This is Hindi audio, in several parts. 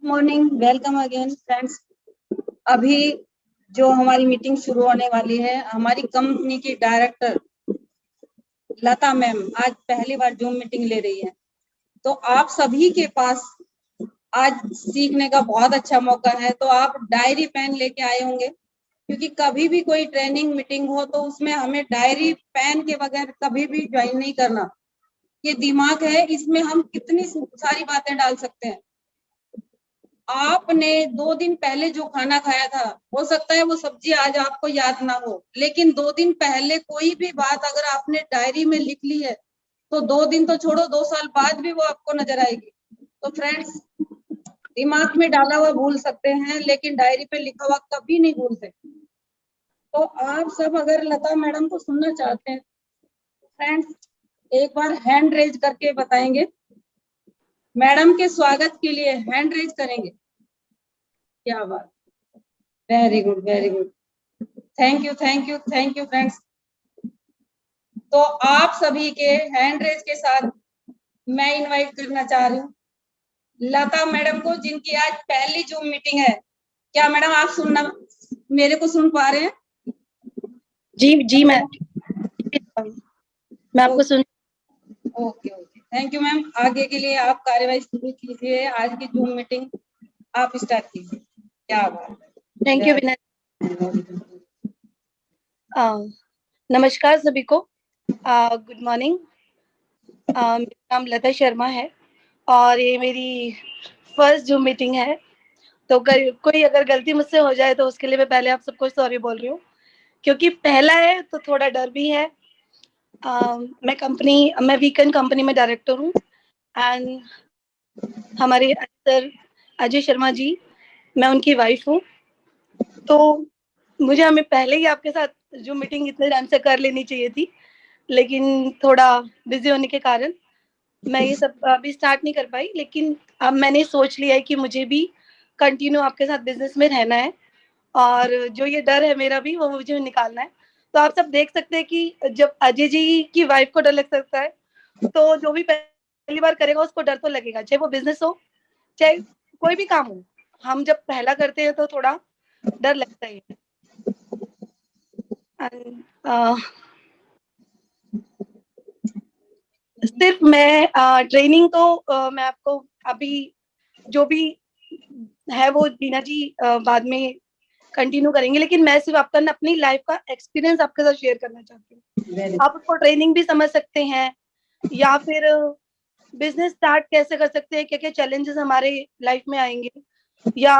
Morning, welcome again friends. अभी जो हमारी मीटिंग शुरू होने वाली है, हमारी कंपनी की डायरेक्टर लता मैम आज पहली बार जूम मीटिंग ले रही है। तो आप सभी के पास आज सीखने का बहुत अच्छा मौका है। तो आप डायरी पेन लेके आए होंगे, क्योंकि कभी भी कोई ट्रेनिंग मीटिंग हो तो उसमें हमें डायरी पेन के बगैर कभी भी ज्वाइन नहीं करना। ये दिमाग है, इसमें हम कितनी सारी बातें डाल सकते हैं। आपने 2 दिन पहले जो खाना खाया था, हो सकता है वो सब्जी आज आपको याद ना हो, लेकिन 2 दिन पहले कोई भी बात अगर आपने डायरी में लिख ली है तो 2 दिन तो छोड़ो, 2 साल बाद भी वो आपको नजर आएगी। तो फ्रेंड्स, दिमाग में डाला हुआ भूल सकते हैं, लेकिन डायरी पे लिखा हुआ कभी नहीं भूलते। तो आप सब अगर लता मैडम को सुनना चाहते हैं फ्रेंड्स, एक बार हैंड रेज करके बताएंगे। मैडम के स्वागत के लिए हैंड रेज करेंगे। क्या बात, very good, very good, thank you, thank you, thank you friends. तो आप सभी के हैंड रेज के साथ मैं इनवाइट करना चाह रही हूँ लता मैडम को, जिनकी आज पहली जूम मीटिंग है। क्या मैडम आप सुनना, मेरे को सुन पा रहे हैं? जी जी मैं आपको सुन। Okay okay, thank you ma'am. आगे के लिए आप कार्यवाही शुरू कीजिए। आज की जूम मीटिंग आप स्टार्ट कीजिए। क्या बात है, थैंक यू विनय। नमस्कार सभी को। Good morning. मेरा नाम लता शर्मा है और ये मेरी फर्स्ट जूम मीटिंग है। तो कोई अगर गलती मुझसे हो जाए तो उसके लिए मैं पहले आप सबको सॉरी बोल रही हूँ, क्योंकि पहला है तो थोड़ा डर भी है। मैं वीकेंड कंपनी में डायरेक्टर हूँ एंड हमारे सर अजय शर्मा जी, मैं उनकी वाइफ हूँ। तो मुझे हमें पहले ही आपके साथ जो मीटिंग इतने टाइम से कर लेनी चाहिए थी, लेकिन थोड़ा बिजी होने के कारण मैं ये सब अभी स्टार्ट नहीं कर पाई। लेकिन अब मैंने सोच लिया है कि मुझे भी कंटिन्यू आपके साथ बिजनेस में रहना है और जो ये डर है मेरा भी, वो मुझे निकालना है। तो आप सब देख सकते हैं कि जब अजय जी की वाइफ को डर लग सकता है, तो जो भी पहली बार करेगा उसको डर तो लगेगा, चाहे वो बिजनेस हो चाहे कोई भी काम हो। हम जब पहला करते हैं तो थोड़ा डर लगता ही है। सिर्फ मैं ट्रेनिंग तो मैं आपको अभी जो भी है वो बीना जी बाद में कंटिन्यू करेंगे, लेकिन मैं सिर्फ आपका अपनी लाइफ का एक्सपीरियंस आपके साथ शेयर करना चाहती हूँ। आप उसको ट्रेनिंग भी समझ सकते हैं या फिर बिजनेस स्टार्ट कैसे कर सकते हैं, क्या क्या चैलेंजेस हमारे लाइफ में आएंगे, या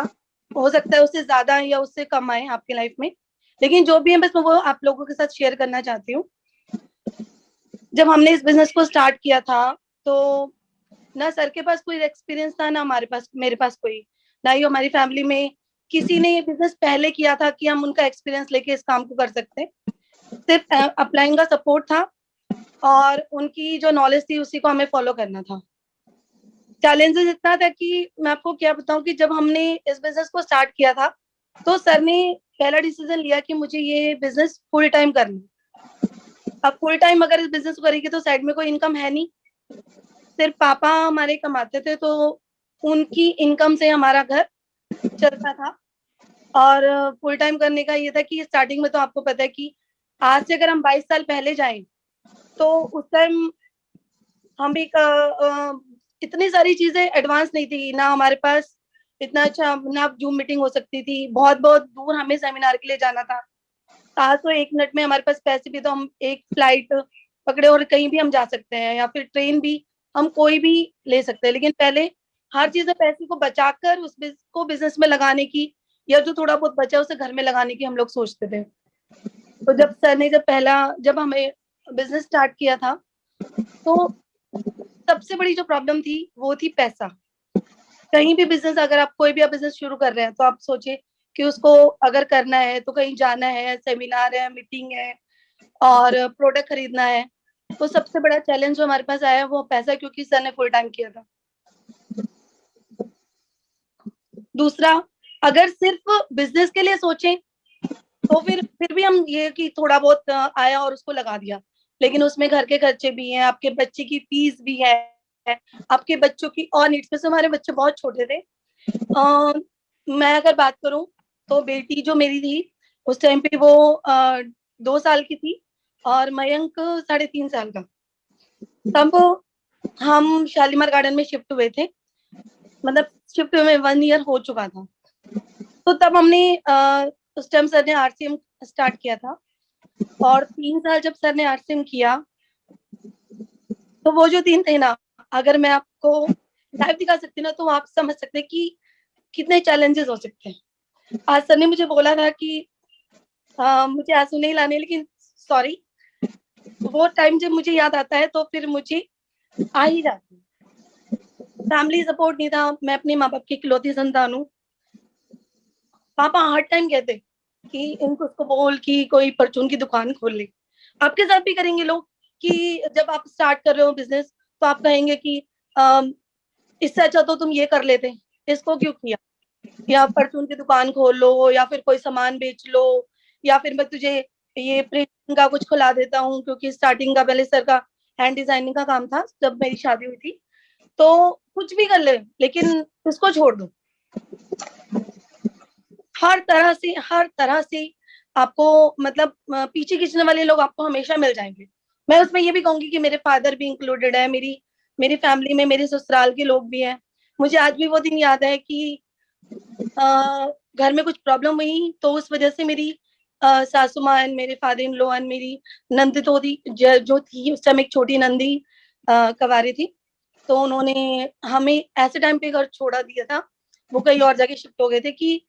हो सकता है उससे ज्यादा या उससे कम आए आपके लाइफ में। लेकिन जो भी है बस मैं वो आप लोगों के साथ शेयर करना चाहती हूँ। जब हमने इस बिजनेस को स्टार्ट किया था तो ना सर के पास कोई एक्सपीरियंस था, ना मेरे पास कोई, ना ही हमारी फैमिली में किसी ने ये बिजनेस पहले किया था कि हम उनका एक्सपीरियंस लेके इस काम को कर सकते हैं। सिर्फ अपलाइन का सपोर्ट था और उनकी जो नॉलेज थी उसी को हमें फॉलो करना था। चैलेंजेस इतना था कि मैं आपको क्या बताऊं कि जब हमने इस बिजनेस को स्टार्ट किया था तो सर ने पहला डिसीजन लिया कि मुझे ये बिजनेस फुल टाइम करना। अब फुल टाइम अगर इस बिजनेस को करेंगे तो साइड में कोई इनकम है नहीं, सिर्फ पापा हमारे कमाते थे तो उनकी इनकम से हमारा घर चलता था। और फुल टाइम करने का ये था कि स्टार्टिंग में तो आपको पता है कि आज से अगर हम 22 साल पहले जाएं तो उस टाइम हम एक इतनी सारी चीजें एडवांस नहीं थी, ना हमारे पास इतना अच्छा ना जूम मीटिंग हो सकती थी, बहुत बहुत दूर हमें सेमिनार के लिए जाना था। आज तो 1 मिनट में हमारे पास पैसे भी तो हम एक फ्लाइट पकड़े और कहीं भी हम जा सकते हैं, या फिर ट्रेन भी हम कोई भी ले सकते हैं। लेकिन पहले हर चीज में पैसे को बचाकर को बिजनेस में लगाने की, या जो थोड़ा बहुत बचा उसे घर में लगाने की हम लोग सोचते थे। तो जब सर ने जब हमें बिजनेस स्टार्ट किया था तो सबसे बड़ी जो प्रॉब्लम थी वो थी पैसा। कहीं भी बिजनेस, अगर आप कोई भी आप बिजनेस शुरू कर रहे हैं तो आप सोचिए कि उसको अगर करना है तो कहीं जाना है, सेमिनार है, मीटिंग है और प्रोडक्ट खरीदना है। तो सबसे बड़ा चैलेंज जो हमारे पास आया वो पैसा, क्योंकि सर ने फुल टाइम किया था। दूसरा, अगर सिर्फ बिजनेस के लिए सोचें तो फिर भी हम ये कि थोड़ा बहुत आया और उसको लगा दिया, लेकिन उसमें घर के खर्चे भी हैं, आपके बच्चे की फीस भी है, आपके बच्चों की और नीड्स में से। हमारे बच्चे बहुत छोटे थे मैं अगर बात करूं तो बेटी जो मेरी थी उस टाइम पे वो 2 साल की थी और मयंक 3.5 साल का। तब हम शालीमार गार्डन में शिफ्ट हुए थे, मतलब शिफ्ट हुए में 1 ईयर हो चुका था। तो तब हमने उस टाइम सर ने आरसीएम स्टार्ट किया था, और 3 साल जब सर ने आरसीएम किया तो वो जो दिन थे ना, अगर मैं आपको लाइव दिखा सकती ना तो आप समझ सकते हैं कि कितने चैलेंजेस हो सकते हैं। आज सर ने मुझे बोला था कि मुझे आंसू नहीं लाने, लेकिन सॉरी, वो टाइम जब मुझे याद आता है तो फिर मुझे आ ही जाती है। फैमिली सपोर्ट नहीं था, मैं अपने माँ बाप की इकलौती संतान हूँ। पापा हर टाइम कहते कि इनको उसको बोल कि कोई परचून की दुकान खोल ले। आपके साथ भी करेंगे लोग कि जब आप स्टार्ट कर रहे हो बिजनेस तो आप कहेंगे कि इससे अच्छा तो तुम ये कर लेते, इसको क्यों किया, या परचून की दुकान खोल लो, या फिर कोई सामान बेच लो, या फिर मैं तुझे ये प्रिंटिंग का कुछ खुला देता हूँ, क्योंकि स्टार्टिंग का पहले सर का हैंड डिजाइनिंग का काम था जब मेरी शादी हुई थी। तो कुछ भी कर ले लेकिन इसको छोड़ दो। हर तरह से आपको मतलब पीछे खींचने वाले लोग आपको हमेशा मिल जाएंगे। मैं उसमें ये भी कहूंगी कि मेरे फादर भी इंक्लूडेड है, मेरी मेरी फैमिली में मेरे ससुराल के लोग भी हैं। मुझे आज भी वो दिन याद है कि घर में कुछ प्रॉब्लम हुई तो उस वजह से मेरी सासू माँ एंड मेरे फादर इन लॉ एंड मेरी नंद तो थी जो थी उस टाइम, एक छोटी नंदी कवारी थी, तो उन्होंने हमें ऐसे टाइम पे घर छोड़ा दिया था। वो कहीं और जाके शिफ्ट हो गए थे कि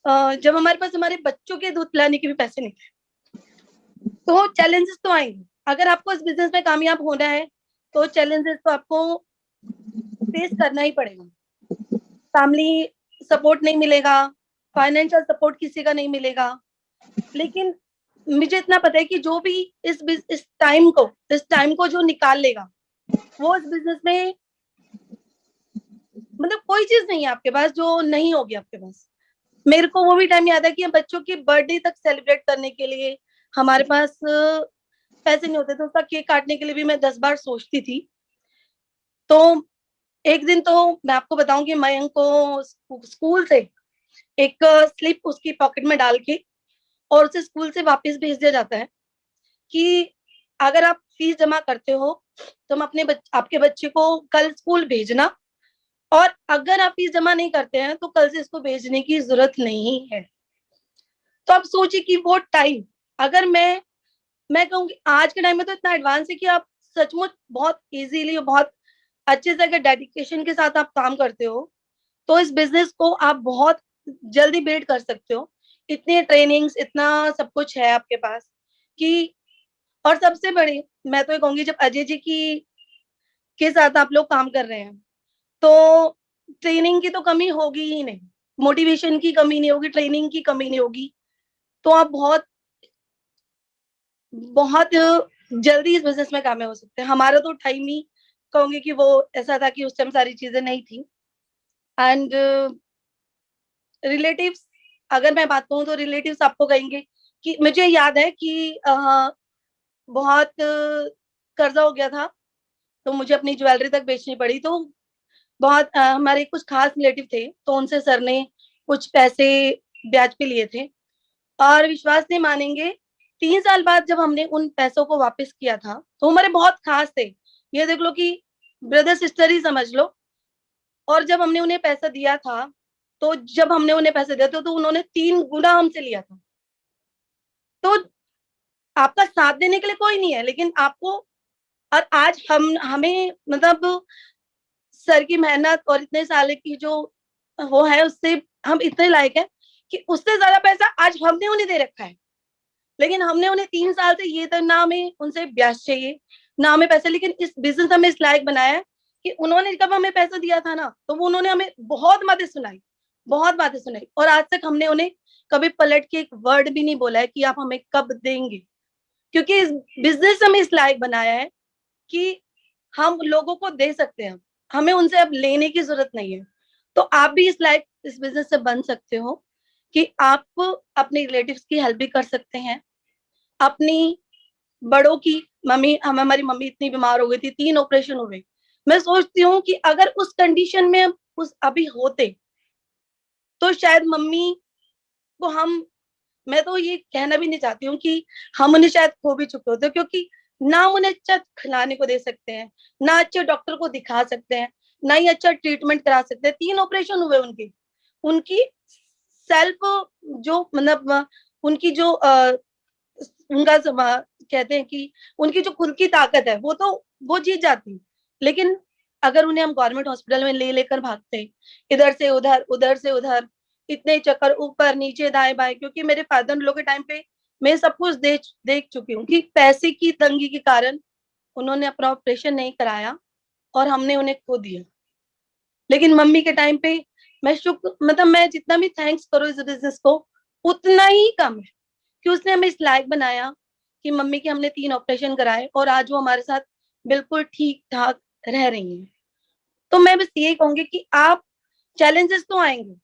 जब हमारे पास हमारे बच्चों के दूध पिलाने के भी पैसे नहीं थे। तो चैलेंजेस तो आएंगे, अगर आपको इस बिजनेस में कामयाब होना है तो चैलेंजेस तो आपको फेस करना ही पड़ेगा। फैमिली सपोर्ट नहीं मिलेगा, फाइनेंशियल सपोर्ट किसी का नहीं मिलेगा, लेकिन मुझे इतना पता है कि जो भी इस टाइम को जो निकाल लेगा वो इस बिजनेस में, मतलब कोई चीज नहीं है आपके पास जो नहीं होगी आपके पास। मेरे को वो भी टाइम याद है कि हम बच्चों की बर्थडे तक सेलिब्रेट करने के लिए हमारे पास पैसे नहीं होते थे, उसका केक काटने के लिए भी मैं 10 बार सोचती थी। तो एक दिन तो मैं आपको बताऊं कि मयंक को स्कूल से एक स्लिप उसकी पॉकेट में डाल के और उसे स्कूल से वापस भेज दिया जाता है कि अगर आप फीस जमा करते हो तो हम आपके बच्चे को कल स्कूल भेजना, और अगर आप फीस जमा नहीं करते हैं तो कल से इसको भेजने की जरूरत नहीं है। तो आप सोचिए कि वो टाइम, अगर मैं कहूँगी आज के टाइम में तो इतना एडवांस है कि आप सचमुच बहुत इजीली, बहुत अच्छे से अगर डेडिकेशन के साथ आप काम करते हो तो इस बिजनेस को आप बहुत जल्दी बिल्ड कर सकते हो। इतनी ट्रेनिंग्स, इतना सब कुछ है आपके पास कि, और सबसे बड़ी मैं तो ये कहूंगी जब अजय जी की के साथ आप लोग काम कर रहे हैं तो ट्रेनिंग की तो कमी होगी ही नहीं, मोटिवेशन की कमी नहीं होगी, ट्रेनिंग की कमी नहीं होगी। तो आप बहुत बहुत जल्दी इस बिजनेस में कामयाब हो सकते हैं। हमारा तो टाइम ही कहूंगी कि वो ऐसा था कि उस टाइम सारी चीजें नहीं थी। एंड रिलेटिव्स, अगर मैं बात कहूँ तो रिलेटिव्स आपको कहेंगे कि मुझे याद है कि बहुत कर्जा हो गया था तो मुझे अपनी ज्वेलरी तक बेचनी पड़ी। तो बहुत हमारे कुछ खास रिलेटिव थे तो उनसे सर ने कुछ पैसे ब्याज पे लिए थे, और विश्वास नहीं मानेंगे 3 साल बाद जब हमने उन पैसों को वापस किया था तो हमारे बहुत खास थे, ये देख लो कि ब्रदर सिस्टर ही समझ लो। और जब हमने उन्हें पैसा दिया था तो जब हमने उन्हें पैसे दिया था तो उन्होंने 3 गुना हमसे लिया था। तो आपका साथ देने के लिए कोई नहीं है, लेकिन आपको, और आज हम हमें मतलब सर की मेहनत और इतने साल की जो वो है उससे हम इतने लायक हैं कि उससे ज्यादा पैसा आज हमने उन्हें दे रखा है। लेकिन हमने उन्हें 3 साल से ये तो ना हमें उनसे ब्याज चाहिए ना हमें पैसा, लेकिन इस बिजनेस हमें इस लायक बनाया है कि उन्होंने जब हमें पैसा दिया था ना तो वो उन्होंने हमें बहुत बातें सुनाई, बहुत बातें सुनाई, और आज तक हमने उन्हें कभी पलट के एक वर्ड भी नहीं बोला है कि आप हमें कब देंगे, क्योंकि इस बिजनेस हमें इस लायक बनाया है कि हम लोगों को दे सकते हैं, हमें उनसे अब लेने की जरूरत नहीं है। तो आप भी इस लायक इस बिजनेस से बन सकते हो कि आप अपने रिलेटिव्स की हेल्प भी कर सकते हैं, अपनी बड़ों की, हमारी मम्मी इतनी बीमार हो गई थी, 3 ऑपरेशन हुए। मैं सोचती हूँ कि अगर उस कंडीशन में उस अभी होते तो शायद मम्मी को मैं तो ये कहना भी नहीं चाहती हूँ कि हम उन्हें शायद खो भी चुके होते, क्योंकि ना हम उन्हें अच्छा खिलाने को दे सकते हैं, ना अच्छे डॉक्टर को दिखा सकते हैं, ना ही अच्छा ट्रीटमेंट करा सकते हैं। 3 ऑपरेशन हुए उनके। उनकी सेल्फ जो मतलब उनकी जो उनका कहते हैं कि उनकी जो खुद की ताकत है वो तो वो जीत जाती, लेकिन अगर उन्हें हम गवर्नमेंट हॉस्पिटल में ले लेकर भागते इधर से उधर उधर से उधर, इतने चक्कर ऊपर नीचे दाएं बाएं, क्योंकि मेरे फादर इन लोग के टाइम पे मैं सब कुछ देख चुकी हूँ कि पैसे की तंगी के कारण उन्होंने अपना ऑपरेशन नहीं कराया और हमने उन्हें खो दिया। लेकिन मम्मी के टाइम पे मैं शुक्र, मतलब मैं जितना भी थैंक्स करूँ इस बिजनेस को उतना ही कम है कि उसने हमें इस लायक बनाया कि मम्मी के हमने 3 ऑपरेशन कराए और आज वो हमारे साथ बिल्कुल ठीक ठाक रह रही हैं। तो मैं बस यही कहूंगी कि आप, चैलेंजेस तो आएंगे,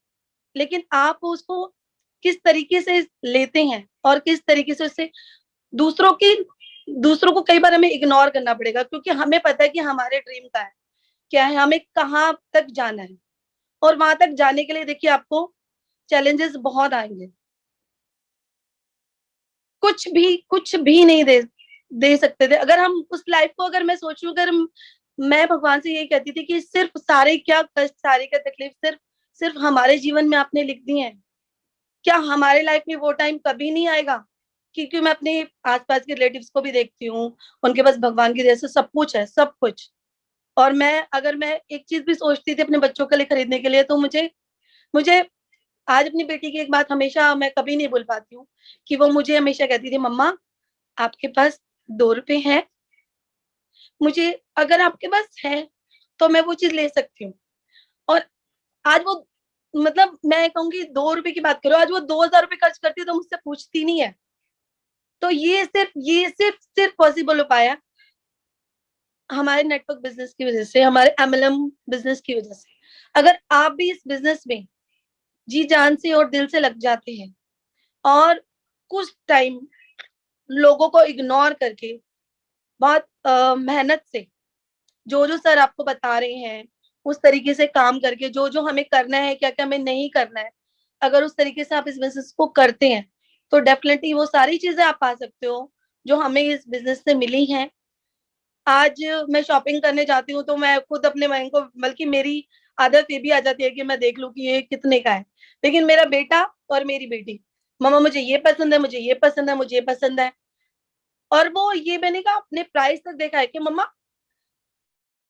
लेकिन आप उसको किस तरीके से लेते हैं और किस तरीके से उससे दूसरों की दूसरों को कई बार हमें इग्नोर करना पड़ेगा, क्योंकि हमें पता है कि हमारे ड्रीम का है क्या है, हमें कहाँ तक जाना है, और वहां तक जाने के लिए देखिए आपको चैलेंजेस बहुत आएंगे। कुछ भी नहीं दे सकते थे अगर हम उस लाइफ को, अगर मैं सोचूं, अगर मैं भगवान से यही कहती थी कि सिर्फ सारे क्या कष्ट, सारे क्या तकलीफ सिर्फ सिर्फ हमारे जीवन में आपने लिख दी है, क्या हमारे लाइफ में वो टाइम कभी नहीं आएगा? क्योंकि मैं अपने आसपास के रिलेटिव्स को भी देखती हूँ, उनके पास भगवान की दया से सब कुछ है, सब कुछ। और मैं एक चीज भी सोचती थी अपने बच्चों के लिए खरीदने के लिए, तो मुझे मुझे आज अपनी बेटी की एक बात हमेशा मैं कभी नहीं भूल पाती हूँ कि वो मुझे हमेशा कहती थी, मम्मा आपके पास 2 रुपए हैं, मुझे अगर आपके पास है तो मैं वो चीज ले सकती हूँ। और आज वो, मतलब मैं कहूंगी 2 रुपए की बात करो, आज वो 2,000 रुपए खर्च करती है तो मुझसे पूछती नहीं है। तो ये सिर्फ पॉसिबल हो पाया हमारे नेटवर्क बिजनेस की वजह से, हमारे एमएलएम बिजनेस की वजह से। अगर आप भी इस बिजनेस में जी जान से और दिल से लग जाते हैं और कुछ टाइम लोगों को इग्नोर करके बहुत मेहनत से जो जो सर आपको बता रहे हैं उस तरीके से काम करके, जो जो हमें करना है, क्या क्या हमें नहीं करना है, अगर उस तरीके से आप इस बिजनेस को करते हैं तो डेफिनेटली वो सारी चीजें आप पा सकते हो जो हमें इस बिजनेस से मिली हैं। आज मैं शॉपिंग करने जाती हूँ तो मैं खुद अपने बहन को, बल्कि मेरी आदत ये भी आ जाती है कि मैं देख लूं कि ये कितने का है, लेकिन मेरा बेटा और मेरी बेटी, मम्मा मुझे ये पसंद है, मुझे ये पसंद है, मुझे ये पसंद है। और वो ये मैंने कहा अपने प्राइस तक देखा है कि मम्मा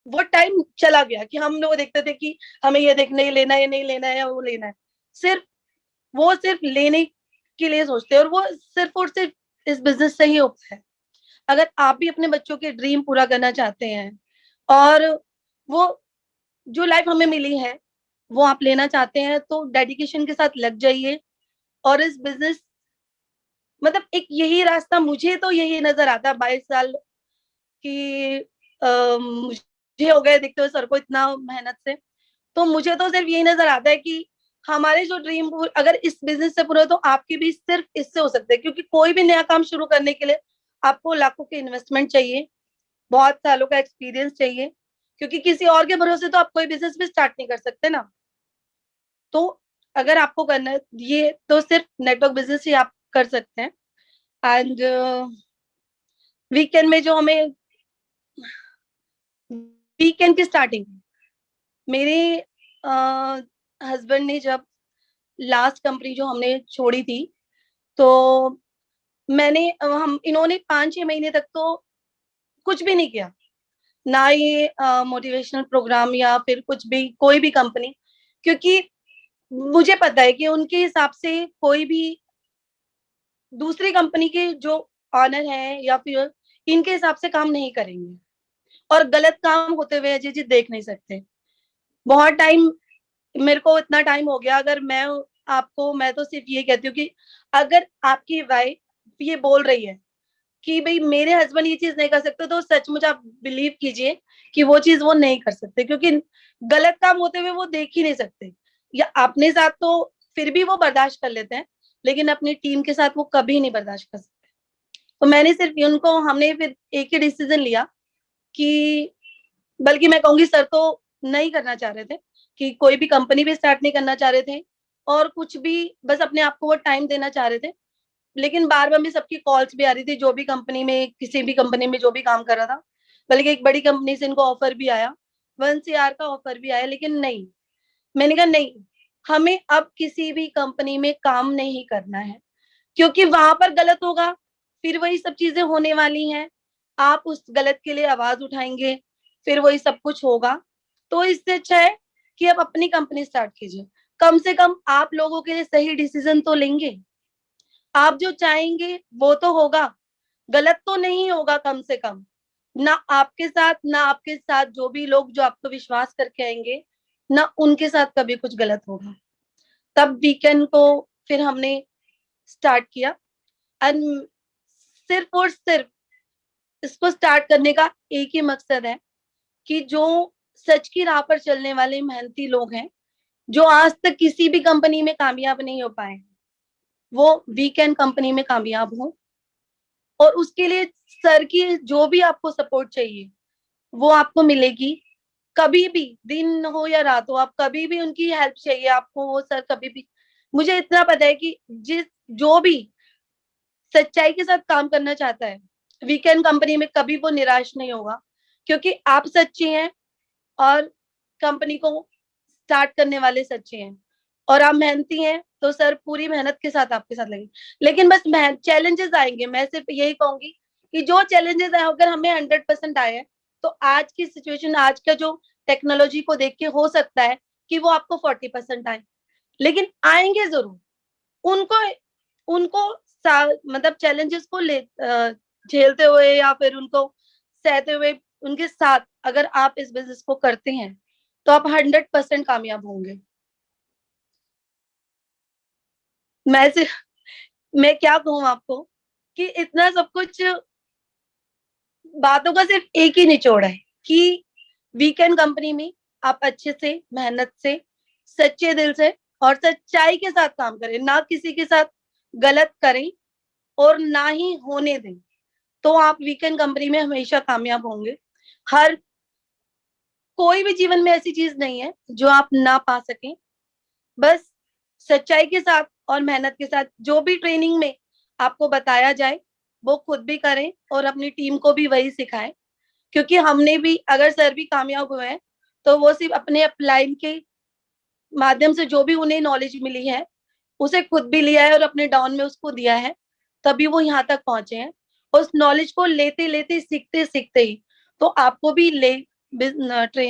वो टाइम चला गया कि हम लोग देखते थे कि हमें ये देखना, ये लेना है, ये नहीं लेना है, या वो लेना है। सिर्फ वो सिर्फ लेने के लिए सोचते हैं, और वो सिर्फ और सिर्फ इस बिजनेस से ही होता है। अगर आप भी अपने बच्चों के ड्रीम पूरा करना चाहते हैं और वो जो लाइफ हमें मिली है वो आप लेना चाहते हैं, तो डेडिकेशन के साथ लग जाइए। और इस बिजनेस, मतलब एक यही रास्ता, मुझे तो यही नजर आता है 22 साल की मुझे हो गए देखते हुए सर को इतना मेहनत से। तो मुझे तो सिर्फ यही नजर आता है कि हमारे जो ड्रीम अगर इस बिजनेस से पूरे हो तो आपकी भी सिर्फ इससे हो सकते हैं, क्योंकि कोई भी नया काम शुरू करने के लिए आपको लाखों की इन्वेस्टमेंट चाहिए, बहुत सालों का एक्सपीरियंस चाहिए, क्योंकि किसी और के भरोसे तो आप कोई बिजनेस भी स्टार्ट नहीं कर सकते ना। तो अगर आपको करना है ये, तो सिर्फ नेटवर्क बिजनेस ही आप कर सकते हैं। एंड वीकेंड में जो हमें, वीकेंड की स्टार्टिंग मेरे हस्बैंड ने जब लास्ट कंपनी जो हमने छोड़ी थी, तो मैंने हम इन्होंने 5-6 महीने तक तो कुछ भी नहीं किया, ना ये मोटिवेशनल प्रोग्राम या फिर कुछ भी, कोई भी कंपनी, क्योंकि मुझे पता है कि उनके हिसाब से कोई भी दूसरी कंपनी के जो ऑनर हैं या फिर इनके हिसाब से काम नहीं करेंगे, और गलत काम होते हुए अजय जी देख नहीं सकते। बहुत टाइम, मेरे को इतना टाइम हो गया, अगर मैं तो सिर्फ ये कहती हूँ कि अगर आपकी वाइफ ये बोल रही है कि भाई मेरे हस्बैंड ये चीज नहीं कर सकते, तो सचमुच आप बिलीव कीजिए कि वो चीज वो नहीं कर सकते, क्योंकि गलत काम होते हुए वो देख ही नहीं सकते। या अपने साथ तो फिर भी वो बर्दाश्त कर लेते हैं, लेकिन अपनी टीम के साथ वो कभी नहीं बर्दाश्त कर सकते। तो मैंने सिर्फ उनको, हमने फिर एक ही डिसीजन लिया कि, बल्कि मैं कहूंगी सर तो नहीं करना चाह रहे थे, कि कोई भी कंपनी भी स्टार्ट नहीं करना चाह रहे थे और कुछ भी, बस अपने आप को वो टाइम देना चाह रहे थे। लेकिन बार बार में सबकी कॉल्स भी आ रही थी, जो भी कंपनी में, किसी भी कंपनी में जो भी काम कर रहा था, बल्कि एक बड़ी कंपनी से इनको ऑफर भी आया, 1 CR का ऑफर भी आया, लेकिन नहीं, मैंने कहा नहीं, हमें अब किसी भी कंपनी में काम नहीं करना है, क्योंकि वहां पर गलत होगा, फिर वही सब चीजें होने वाली हैं, आप उस गलत के लिए आवाज उठाएंगे, फिर वही सब कुछ होगा। तो इससे अच्छा है कि आप अपनी कंपनी स्टार्ट कीजिए, कम से कम आप लोगों के लिए सही डिसीजन तो लेंगे, आप जो चाहेंगे वो तो होगा, गलत तो नहीं होगा, कम से कम ना आपके साथ, ना आपके साथ जो भी लोग जो आपको विश्वास करके आएंगे, ना उनके साथ कभी कुछ गलत होगा। तब वीकेंड को फिर हमने स्टार्ट किया, एंड सिर्फ और सिर्फ इसको स्टार्ट करने का एक ही मकसद है कि जो सच की राह पर चलने वाले मेहनती लोग हैं, जो आज तक किसी भी कंपनी में कामयाब नहीं हो पाए, वो वीकेंड कंपनी में कामयाब हो। और उसके लिए सर की जो भी आपको सपोर्ट चाहिए वो आपको मिलेगी, कभी भी, दिन हो या रात हो, आप कभी भी उनकी हेल्प चाहिए आपको, वो सर कभी भी, मुझे इतना पता है कि जो भी सच्चाई के साथ काम करना चाहता है, वीकेंड कंपनी में कभी वो निराश नहीं होगा, क्योंकि आप सच्चे हैं और कंपनी को स्टार्ट करने वाले सच्चे हैं, और आप मेहनती हैं, तो सर पूरी मेहनत के साथ आपके साथ लगे। लेकिन बस चैलेंजेस आएंगे, मैं सिर्फ यही कहूंगी कि जो चैलेंजेस आए, अगर हमें 100% आए हैं, तो आज की सिचुएशन, आज का जो टेक्नोलॉजी को देख के हो सकता है कि वो आपको 40% आए, लेकिन आएंगे जरूर। उनको उनको मतलब चैलेंजेस को झेलते हुए या फिर उनको सहते हुए, उनके साथ अगर आप इस बिजनेस को करते हैं, तो आप 100% कामयाब होंगे। मैं क्या कहूँ आपको कि इतना सब कुछ बातों का सिर्फ एक ही निचोड़ है कि वीकेंड कंपनी में आप अच्छे से, मेहनत से, सच्चे दिल से और सच्चाई के साथ काम करें, ना किसी के साथ गलत करें और ना ही होने दें, तो आप वीकेंड कंपनी में हमेशा कामयाब होंगे। हर कोई भी जीवन में ऐसी चीज नहीं है जो आप ना पा सकें, बस सच्चाई के साथ और मेहनत के साथ जो भी ट्रेनिंग में आपको बताया जाए वो खुद भी करें और अपनी टीम को भी वही सिखाएं, क्योंकि हमने भी, अगर सर भी कामयाब हुए हैं, तो वो सिर्फ अपने अपलाइन के माध्यम से जो भी उन्हें नॉलेज मिली है उसे खुद भी लिया है और अपने डाउन में उसको दिया है, तभी वो यहाँ तक पहुंचे हैं। उस नॉलेज को लेते लेते, सीखते सीखते ही, तो आपको भी ट्रेन,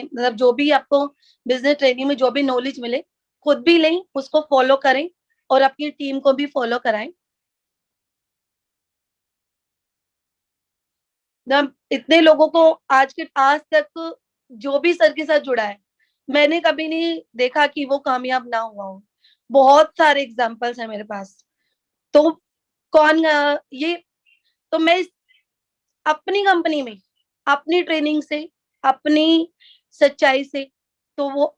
मतलब जो भी आपको बिजनेस ट्रेनिंग में जो भी नॉलेज मिले, खुद भी लें, उसको फॉलो करें और अपनी टीम को भी फॉलो कराएं। इतने लोगों को आज तक जो भी सर के साथ जुड़ा है, मैंने कभी नहीं देखा कि वो कामयाब ना हुआ हो। बहुत सारे एग्जाम्पल्स हैं मेरे पास। तो ये, तो मैं अपनी कंपनी में, अपनी ट्रेनिंग से, अपनी सच्चाई से, तो वो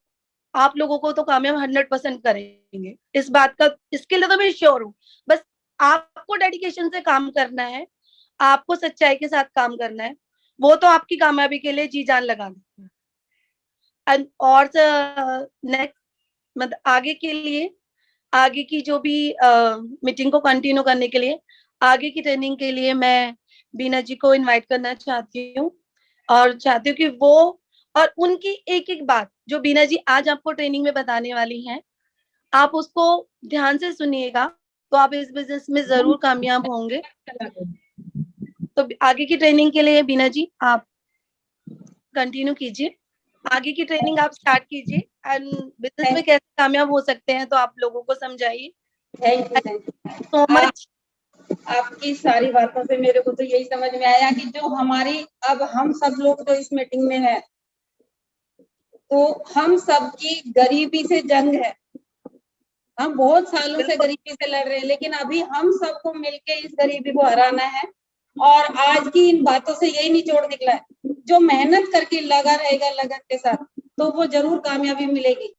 आप लोगों को तो कामयाब 100% करेंगे, इस बात का, इसके लिए तो मैं श्योर हूँ। बस आपको डेडिकेशन से काम करना है, आपको सच्चाई के साथ काम करना है, वो तो आपकी कामयाबी के लिए जी जान लगा देते हैं। और नेक्स्ट, मतलब आगे के लिए, आगे की जो भी मीटिंग को कंटिन्यू करने के लिए, आगे की ट्रेनिंग के लिए मैं बीना जी को इनवाइट करना चाहती हूँ, और चाहती हूँ कि वो, और उनकी एक एक बात जो बीना जी आज आपको ट्रेनिंग में बताने वाली हैं, आप उसको ध्यान से सुनिएगा, तो आप इस बिजनेस में जरूर कामयाब होंगे। तो आगे की ट्रेनिंग के लिए बीना जी आप कंटिन्यू कीजिए, आगे की ट्रेनिंग आप स्टार्ट कीजिए, एंड बिजनेस में कैसे कामयाब हो सकते हैं तो आप लोगों को समझाइए। Thank you so much. आपकी सारी बातों से मेरे को तो यही समझ में आया कि जो हमारी, अब हम सब लोग जो इस मीटिंग में है, तो हम सबकी गरीबी से जंग है। हम बहुत सालों से गरीबी से लड़ रहे हैं, लेकिन अभी हम सबको मिलके इस गरीबी को हराना है। और आज की इन बातों से यही निचोड़ निकला है, जो मेहनत करके लगा रहेगा लगन के साथ, तो वो जरूर कामयाबी मिलेगी।